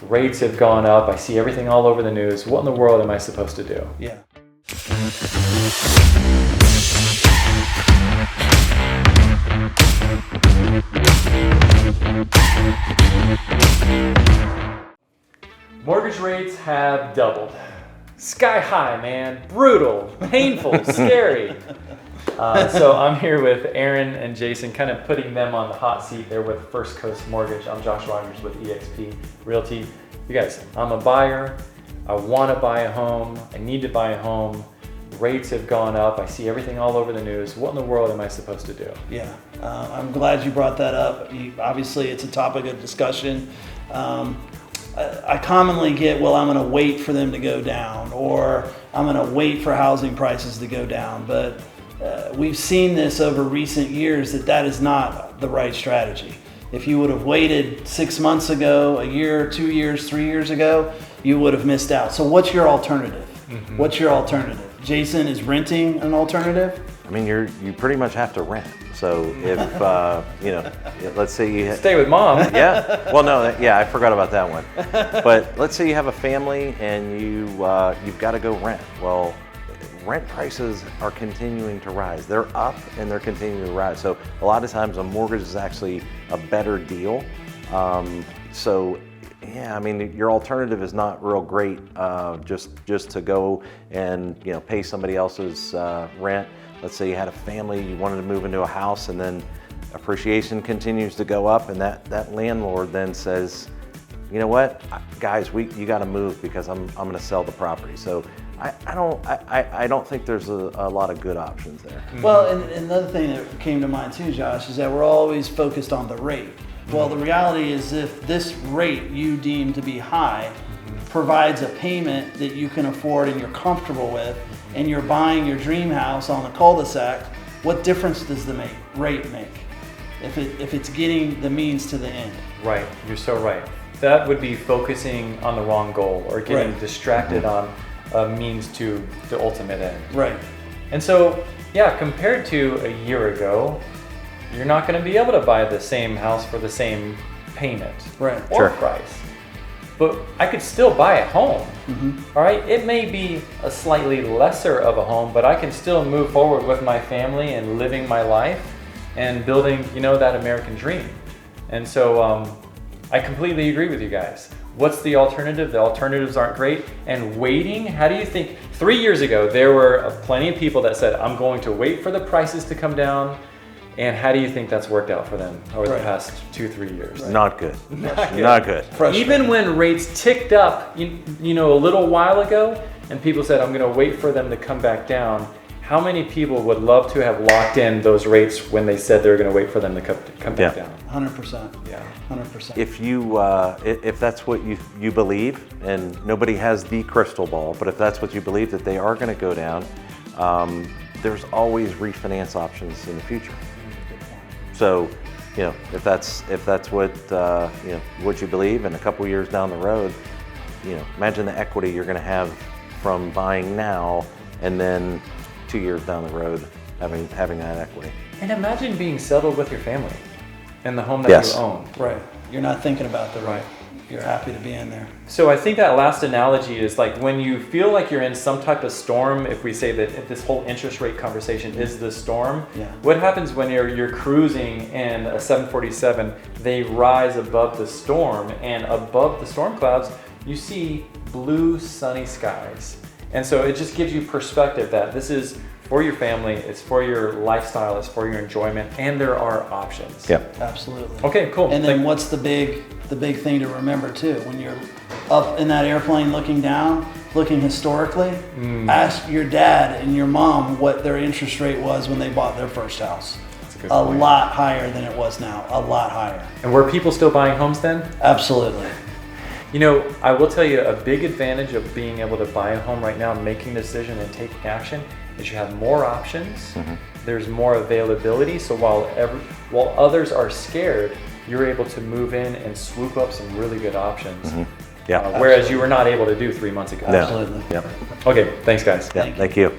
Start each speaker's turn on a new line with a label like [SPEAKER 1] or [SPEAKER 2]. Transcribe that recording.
[SPEAKER 1] Rates have gone up. I see everything all over the news. What in the world am I supposed to do?
[SPEAKER 2] Yeah.
[SPEAKER 1] Mortgage rates have doubled. Sky high, man. Brutal, painful, scary. So I'm here with Aaron and Jason, kind of putting them on the hot seat there with First Coast Mortgage. I'm Josh Rogers with eXp Realty. You guys, I'm a buyer. I want to buy a home. I need to buy a home. Rates have gone up. I see everything all over the news. What in the world am I supposed to do?
[SPEAKER 2] Yeah, I'm glad you brought that up. Obviously, it's a topic of discussion. I commonly get, well, I'm going to wait for them to go down, or I'm going to wait for housing prices to go down. But we've seen this over recent years that is not the right strategy. If you would have waited 6 months ago, a year, 2 years, 3 years ago, you would have missed out. So what's your alternative? Mm-hmm. What's your alternative? Jason, is renting an alternative?
[SPEAKER 3] I mean, you pretty much have to rent. So if, let's say you
[SPEAKER 1] stay with mom.
[SPEAKER 3] Yeah, well, no, yeah, I forgot about that one. But let's say you have a family and you've got to go rent. Well, rent prices are continuing to rise. They're up and they're continuing to rise. So a lot of times a mortgage is actually a better deal. So yeah, I mean, your alternative is not real great, just to go and pay somebody else's rent. Let's say you had a family, you wanted to move into a house, and then appreciation continues to go up, and that landlord then says, you know what, guys, you got to move because I'm going to sell the property. So I don't think there's a lot of good options there.
[SPEAKER 2] Well, and another thing that came to mind too, Josh, is that we're always focused on the rate. Well, the reality is if this rate you deem to be high provides a payment that you can afford and you're comfortable with, and you're buying your dream house on the cul-de-sac, what difference does the rate make if it's getting the means to the end?
[SPEAKER 1] Right, you're so right. That would be focusing on the wrong goal or getting distracted on a means to the ultimate end.
[SPEAKER 2] Right.
[SPEAKER 1] And so, yeah, compared to a year ago, you're not going to be able to buy the same house for the same payment or price. But I could still buy a home, all right? It may be a slightly lesser of a home, but I can still move forward with my family and living my life and building, that American dream. And so I completely agree with you guys. What's the alternative? The alternatives aren't great. And waiting, how do you think? 3 years ago, there were plenty of people that said, I'm going to wait for the prices to come down. And how do you think that's worked out for them over the past 2-3 years?
[SPEAKER 3] Not good. Not good.
[SPEAKER 1] Even when rates ticked up, a little while ago, and people said, I'm going to wait for them to come back down. How many people would love to have locked in those rates when they said they were going to wait for them to come back down?
[SPEAKER 2] 100%.
[SPEAKER 1] Yeah.
[SPEAKER 2] 100%.
[SPEAKER 3] If that's what you believe, and nobody has the crystal ball, but if that's what you believe that they are going to go down, there's always refinance options in the future. So, if that's what what you believe, and a couple years down the road, imagine the equity you're going to have from buying now, and then 2 years down the road having that equity.
[SPEAKER 1] And imagine being settled with your family in the home that you own.
[SPEAKER 2] Right. You're not thinking about the rate. You're happy to be in there.
[SPEAKER 1] So I think that last analogy is like when you feel like you're in some type of storm, if we say that this whole interest rate conversation is the storm, what happens when you're cruising in a 747, they rise above the storm, and above the storm clouds, you see blue sunny skies. And so it just gives you perspective that this is for your family, it's for your lifestyle, it's for your enjoyment, and there are options.
[SPEAKER 3] Yeah,
[SPEAKER 2] absolutely.
[SPEAKER 1] Okay, cool.
[SPEAKER 2] And then what's the big thing to remember too? When you're up in that airplane looking down, looking historically, ask your dad and your mom what their interest rate was when they bought their first house.
[SPEAKER 1] That's a good
[SPEAKER 2] point.
[SPEAKER 1] point.
[SPEAKER 2] Lot higher than it was now, a lot higher.
[SPEAKER 1] And were people still buying homes then?
[SPEAKER 2] Absolutely.
[SPEAKER 1] I will tell you a big advantage of being able to buy a home right now, making a decision and taking action, is you have more options. There's more availability. So while others are scared, you're able to move in and swoop up some really good options.
[SPEAKER 3] Yeah.
[SPEAKER 1] Whereas you were not able to do 3 months ago.
[SPEAKER 2] Absolutely.
[SPEAKER 3] Yeah.
[SPEAKER 1] Okay, thanks guys.
[SPEAKER 3] Yeah, thank you.